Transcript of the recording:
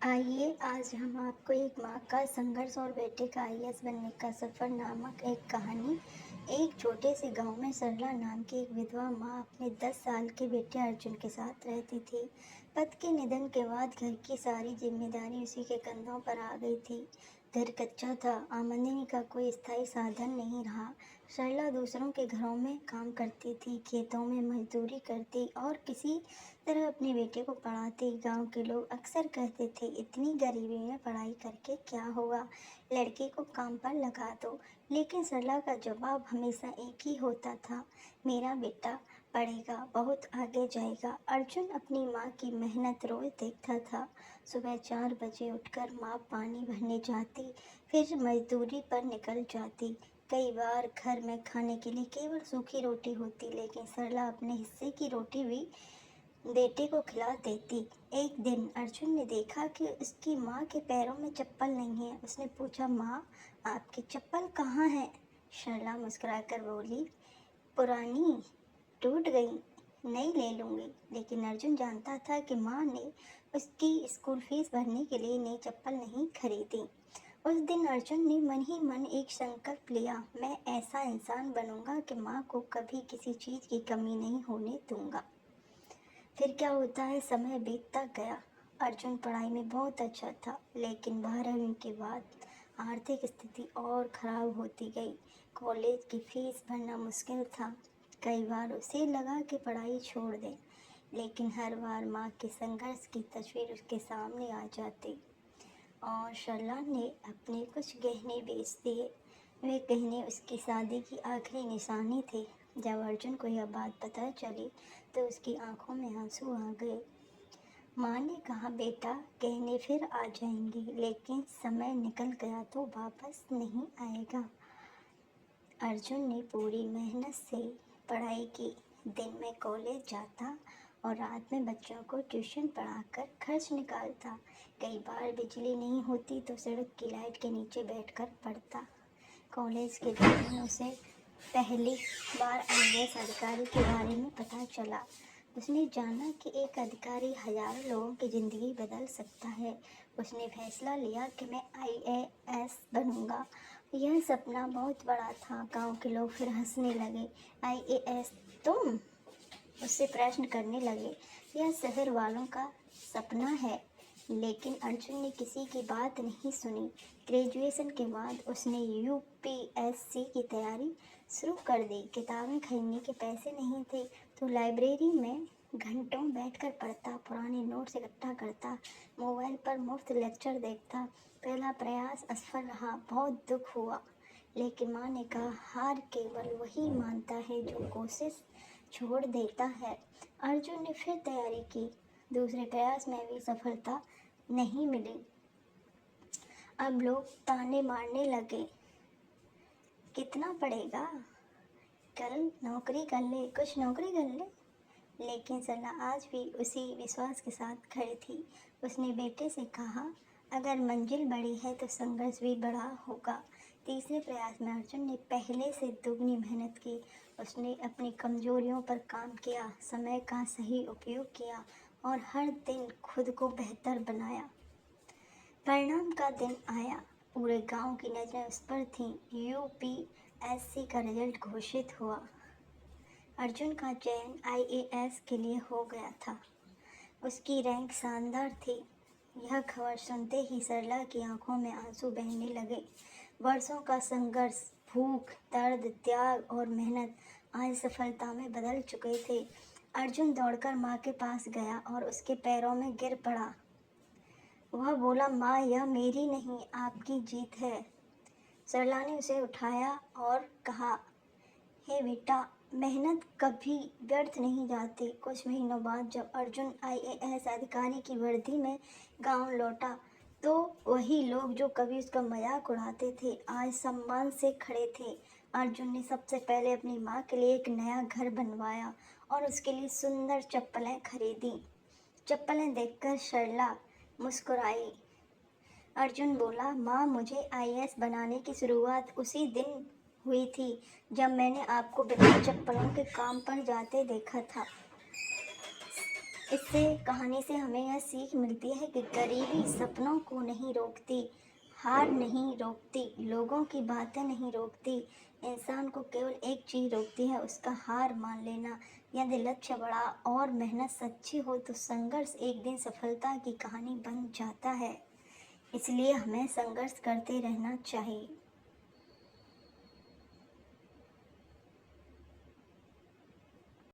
आइए आज हम आपको एक माँ का संघर्ष और बेटे का आईएएस बनने का सफ़र नामक एक कहानी। एक छोटे से गांव में सरला नाम की एक विधवा माँ अपने 10 साल के बेटे अर्जुन के साथ रहती थी। पति के निधन के बाद घर की सारी जिम्मेदारी उसी के कंधों पर आ गई थी। घर कच्चा था, आमदनी का कोई स्थायी साधन नहीं रहा। सरला दूसरों के घरों में काम करती थी, खेतों में मजदूरी करती और किसी तरह अपने बेटे को पढ़ाती। गांव के लोग अक्सर कहते थे, इतनी गरीबी में पढ़ाई करके क्या होगा, लड़के को काम पर लगा दो। लेकिन सरला का जवाब हमेशा एक ही होता था, मेरा बेटा पढ़ेगा, बहुत आगे जाएगा। अर्जुन अपनी माँ की मेहनत रोज देखता था। सुबह 4 बजे उठकर माँ पानी भरने जाती, फिर मजदूरी पर निकल जाती। कई बार घर में खाने के लिए केवल सूखी रोटी होती, लेकिन सरला अपने हिस्से की रोटी भी बेटे को खिला देती। एक दिन अर्जुन ने देखा कि उसकी माँ के पैरों में चप्पल नहीं है। उसने पूछा, माँ आपकी चप्पल कहाँ है? सरला मुस्कुराकर बोली, पुरानी टूट गई, नई ले लूँगी। लेकिन अर्जुन जानता था कि माँ ने उसकी स्कूल फीस भरने के लिए नई चप्पल नहीं खरीदी। उस दिन अर्जुन ने मन ही मन एक संकल्प लिया, मैं ऐसा इंसान बनूंगा कि माँ को कभी किसी चीज़ की कमी नहीं होने दूंगा। फिर क्या होता है, समय बीतता गया। अर्जुन पढ़ाई में बहुत अच्छा था, लेकिन 12वीं के बाद आर्थिक स्थिति और खराब होती गई। कॉलेज की फीस भरना मुश्किल था। कई बार उसे लगा कि पढ़ाई छोड़ दें, लेकिन हर बार माँ के संघर्ष की तस्वीर उसके सामने आ जाती और सरला ने अपने कुछ गहने बेच दिए। वे गहने उसकी शादी की आखिरी निशानी थे। जब अर्जुन को यह बात पता चली तो उसकी आंखों में आंसू आ गए। माँ ने कहा, बेटा गहने फिर आ जाएंगे, लेकिन समय निकल गया तो वापस नहीं आएगा। अर्जुन ने पूरी मेहनत से पढ़ाई की। दिन में कॉलेज जाता और रात में बच्चों को ट्यूशन पढ़ाकर खर्च निकालता। कई बार बिजली नहीं होती तो सड़क की लाइट के नीचे बैठकर पढ़ता। कॉलेज के दिन में उसे पहली बार आईएएस अधिकारी के बारे में पता चला। उसने जाना कि एक अधिकारी हजारों लोगों की ज़िंदगी बदल सकता है। उसने फैसला लिया कि मैं आईएएस बनूंगा। यह सपना बहुत बड़ा था। गांव के लोग फिर हंसने लगे, आईएएस तुम? उससे प्रश्न करने लगे, यह शहर वालों का सपना है। लेकिन अर्जुन ने किसी की बात नहीं सुनी। ग्रेजुएशन के बाद उसने यूपीएससी की तैयारी शुरू कर दी। किताबें खरीदने के पैसे नहीं थे तो लाइब्रेरी में घंटों बैठकर पढ़ता, पुराने नोट्स इकट्ठा करता, मोबाइल पर मुफ्त लेक्चर देखता। पहला प्रयास असफल रहा, बहुत दुख हुआ, लेकिन माँ ने कहा, हार केवल वही मानता है जो कोशिश छोड़ देता है। अर्जुन ने फिर तैयारी की। दूसरे प्रयास में भी सफलता नहीं मिली। अब लोग ताने मारने लगे, कितना पढ़ेगा, कल नौकरी कर ले, कुछ नौकरी कर ले। लेकिन सरला आज भी उसी विश्वास के साथ खड़ी थी। उसने बेटे से कहा, अगर मंजिल बड़ी है तो संघर्ष भी बड़ा होगा। तीसरे प्रयास में अर्जुन ने पहले से दुगनी मेहनत की। उसने अपनी कमजोरियों पर काम किया, समय का सही उपयोग किया और हर दिन खुद को बेहतर बनाया। परिणाम का दिन आया। पूरे गांव की नज़रें उस पर थीं। यूपीएससी का रिजल्ट घोषित हुआ। अर्जुन का चयन आईएएस के लिए हो गया था। उसकी रैंक शानदार थी। यह खबर सुनते ही सरला की आंखों में आंसू बहने लगे। वर्षों का संघर्ष, भूख, दर्द, त्याग और मेहनत आज सफलता में बदल चुके थे। अर्जुन दौड़कर माँ के पास गया और उसके पैरों में गिर पड़ा। वह बोला, माँ यह मेरी नहीं, आपकी जीत है। सरला ने उसे उठाया और कहा, हे बेटा, मेहनत कभी व्यर्थ नहीं जाती। कुछ महीनों बाद जब अर्जुन आईएएस अधिकारी की वर्दी में गांव लौटा तो वही लोग जो कभी उसका मजाक उड़ाते थे आज सम्मान से खड़े थे। अर्जुन ने सबसे पहले अपनी माँ के लिए एक नया घर बनवाया और उसके लिए सुंदर चप्पलें खरीदी। चप्पलें देखकर सरला मुस्कुराई। अर्जुन बोला, माँ मुझे आईएएस बनाने की शुरुआत उसी दिन हुई थी जब मैंने आपको बिना चप्पलों के काम पर जाते देखा था। इससे कहानी से हमें यह सीख मिलती है कि गरीबी सपनों को नहीं रोकती, हार नहीं रोकती, लोगों की बातें नहीं रोकती। इंसान को केवल एक चीज़ रोकती है, उसका हार मान लेना। यदि लक्ष्य बड़ा और मेहनत सच्ची हो तो संघर्ष एक दिन सफलता की कहानी बन जाता है। इसलिए हमें संघर्ष करते रहना चाहिए।